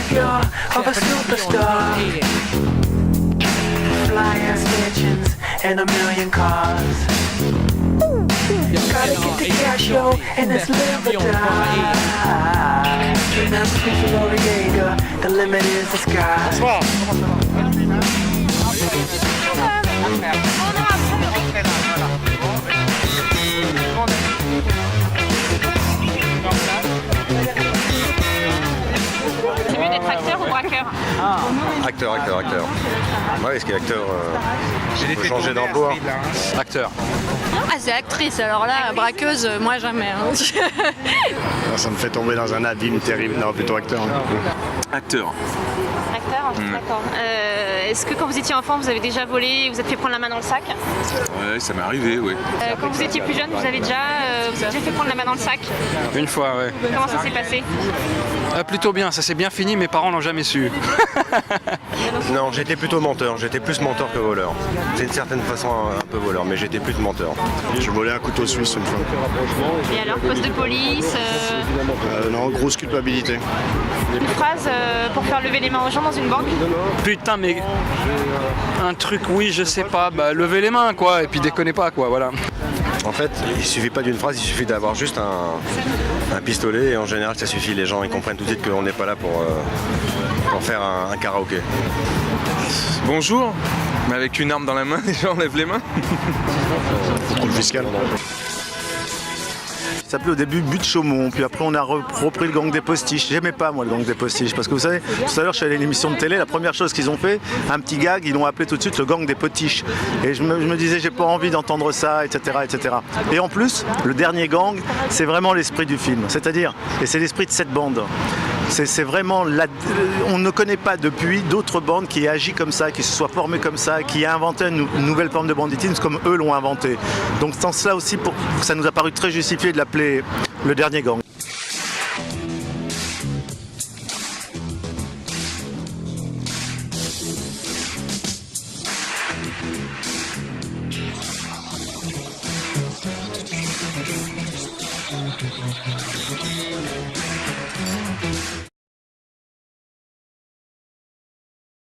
figure of a superstar. Fly ass mansions and a million cars. Gotta get the cash, yo, and it's live or die. Remember Prince Noriega, the limit is the sky. Bonsoir. C'est mieux d'être acteur ou braqueur? Acteur. Ouais, parce qu'acteur, faut changer d'emploi. Acteur. Ah, c'est actrice, alors là, braqueuse, moi jamais. Hein. Ça me fait tomber dans un abîme terrible. Non, plutôt acteur. Acteur. Acteur, d'accord. Est-ce que quand vous étiez enfant, vous avez déjà volé, vous êtes fait prendre la main dans le sac? Ouais, ça m'est arrivé, oui. Quand vous étiez plus jeune, vous avez déjà fait prendre la main dans le sac? Une fois, ouais. Comment ça s'est passé? Plutôt bien, ça s'est bien fini, mes parents l'ont jamais su. Non, j'étais plutôt menteur. J'étais plus menteur que voleur. C'est d'une certaine façon un peu voleur, mais j'étais plus de menteur. J'ai volé un couteau suisse une fois. Et alors, poste de police Non, grosse culpabilité. Une phrase pour faire lever les mains aux gens dans une banque? Putain, mais un truc, oui, je sais pas, bah levez les mains, quoi, et puis déconnez pas, quoi, voilà. En fait, il suffit pas d'une phrase, il suffit d'avoir juste un pistolet et en général ça suffit, les gens ils comprennent tout de suite qu'on n'est pas là pour faire un karaoké. Bonjour, mais avec une arme dans la main, les gens lèvent les mains. Contrôle fiscal. Ça s'appelait au début But Chaumont, puis après on a repris le gang des postiches. J'aimais pas moi le gang des postiches, parce que vous savez, tout à l'heure je suis allé à l'émission de télé, la première chose qu'ils ont fait, un petit gag, ils l'ont appelé tout de suite le gang des potiches. Et je me disais j'ai pas envie d'entendre ça, etc., etc. Et en plus, le dernier gang, c'est vraiment l'esprit du film, c'est-à-dire, et c'est l'esprit de cette bande. C'est vraiment, on ne connaît pas depuis d'autres bandes qui aient agi comme ça, qui se soient formées comme ça, qui aient inventé une nouvelle forme de banditisme comme eux l'ont inventé. Donc dans cela aussi, ça nous a paru très justifié de l'appeler le dernier gang.